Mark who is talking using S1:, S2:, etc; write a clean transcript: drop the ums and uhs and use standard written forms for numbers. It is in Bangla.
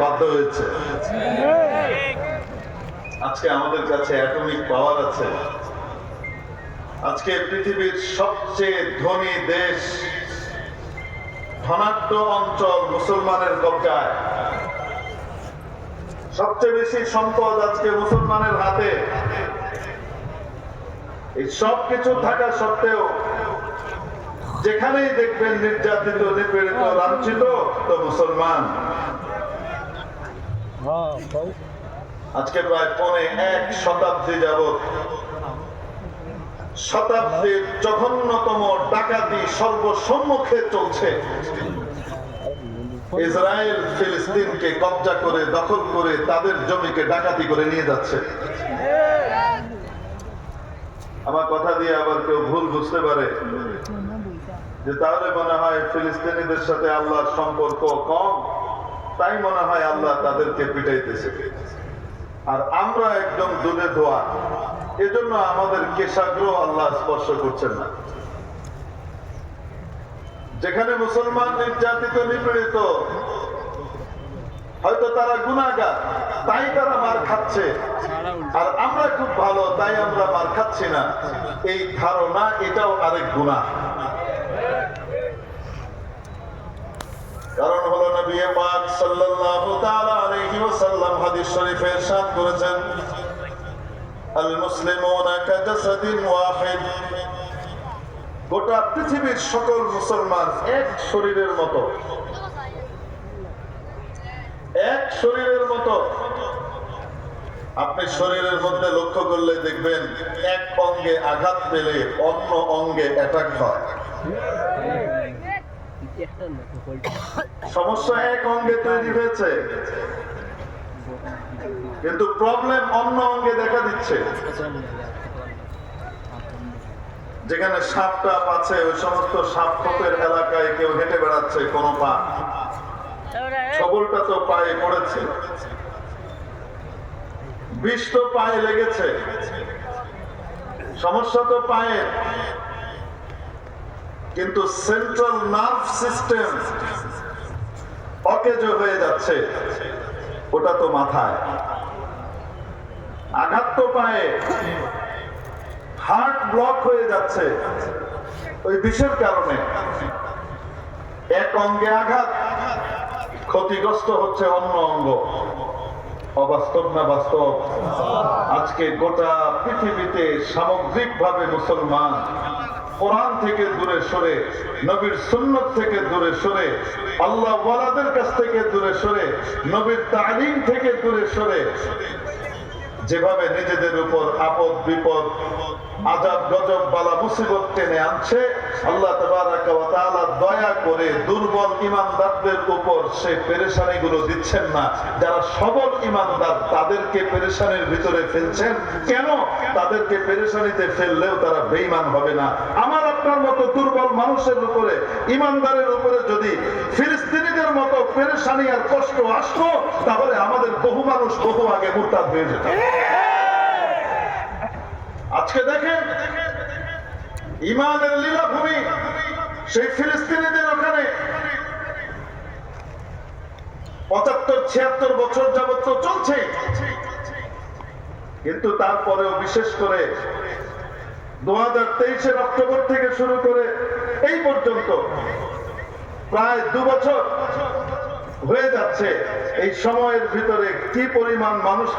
S1: বাধ্য হয়েছে। আজকে আমাদের কাছে অ্যাটমিক পাওয়ার আছে। আজকে পৃথিবীর সবচেয়ে ধনী দেশ, ধনাঢ্য অঞ্চল মুসলমানের কবজায়। সবচেয়ে বেশি সম্পদ আজকে মুসলমানের হাতে। এই সব কিছু থাকা সত্ত্বেও যেখানেই দেখবেন নির্যাতিত, নিপীড়িত, লাঞ্ছিত তো মুসলমান। আজকে প্রায় 1.25 শতাব্দী যাবৎ শতাব্দীর জঘন্যতম ডাকাতি সর্বসম্মুখে চলছে। ইসরায়েল ফিলিস্তিনকে কবজা করে, দখল করে, তাদের জমিকে ডাকাতি করে নিয়ে যাচ্ছে। আমার কথা দিয়ে আবার কেউ ভুল বুঝতে পারে যে তাহলে মনে হয় ফিলিস্তিনিদের সাথে আল্লাহর সম্পর্ক কম, তাই মনে হয় আল্লাহ তাদেরকে পিটাইতেছে। আর আমরা একদম দুধে ধোয়া, এজন্য আমাদের কেশাগ্রহ আল্লাহ স্পর্শ করছেন না। যেখানে মুসলমান নির্যাতিত, নিপীড়িত, হয়তো তারা গুনাহগার, তাই তারা মার খাচ্ছে, আর আমরা খুব ভালো তাই আমরা মার খাচ্ছি না, এই ধারণা এটাও আরেক গুনাহ। কারণ হলো নবী পাক সাল্লাল্লাহু তাআলা আলাইহি ওয়াসাল্লাম হাদিস শরীফে ইরশাদ করেছেন, আল মুসলিমুনা কাজাসাদিন ওয়াহিদ। গোটা পৃথিবীর সকল মুসলমান এক শরীরের মতো, এক শরীরের মতো। আপনি শরীরের মধ্যে লক্ষ্য করলে দেখবেন এক অঙ্গে আঘাত পেলে অন্য অঙ্গে অ্যাটাক হয়। সমস্যা এক অঙ্গে তৈরি হয়েছে, কিন্তু প্রবলেম অন্য অঙ্গে দেখা দিচ্ছে। যেখানে সাপটা আছে, ওই সমস্ত সাপ খোপের এলাকায় কেউ হেঁটে বেড়াচ্ছে, কোনো পা, সবলটা তো পায়ে পড়েছে, বিষ তো পায়ে লেগেছে, সমস্যা তো পায়ে, কিন্তু সেন্ট্রাল নার্ভ সিস্টেম অকেজো হয়ে যাচ্ছে, ওটা তো মাথায়। আঘাত তো পায়ে, হার্ট ব্লক হয়ে যাচ্ছে ওই বিষের কারণে। এক অঙ্গে আঘাত, ক্ষতিগ্রস্ত হচ্ছে অন্য অঙ্গ। অবাস্তব না বাস্তব? আজকে গোটা পৃথিবীতে সামগ্রিকভাবে মুসলমান কোরআন থেকে দূরে সরে, নবীর সুন্নত থেকে দূরে সরে, আল্লাহ ওয়ালাদের কাছ থেকে দূরে সরে, নবীর তালিম থেকে দূরে সরে, যেভাবে নিজেদের উপর আপদ বিপদ, আযাব গজব বালা মুসিবত টেনে আনছে, আল্লাহ তাবারাকা ওয়া তাআলা দয়া করে দুর্বল ঈমানদারদের উপর সে পেরেশানিগুলো দিচ্ছেন না। যারা সবল ঈমানদার তাদেরকে পেরেশানির ভিতরে ফেলছেন। কেন? তাদেরকে পেরেশানিতে ফেললেও তারা বেঈমান হবে না। আমার আপনার মতো দুর্বল মানুষের উপরে, ঈমানদারের উপরে যদি ফিলিস্তিনিদের মতো পেরেশানি আর কষ্ট আসতো, তাহলে আমাদের বহু মানুষ বহু আগে মুরতাদ হয়ে যেত। আজকে দেখেন ইমানের লীলাভূমি সেই ফিলিস্তিনিদের ওখানে 75-76 বছর যাবত তো চলছে, কিন্তু তারপরেও বিশেষ করে 2023-এর অক্টোবর থেকে শুরু করে এই পর্যন্ত প্রায় 2 বছর হয়ে যাচ্ছে। এই সময়ের ভিতরে কি পরিমাণ মানুষ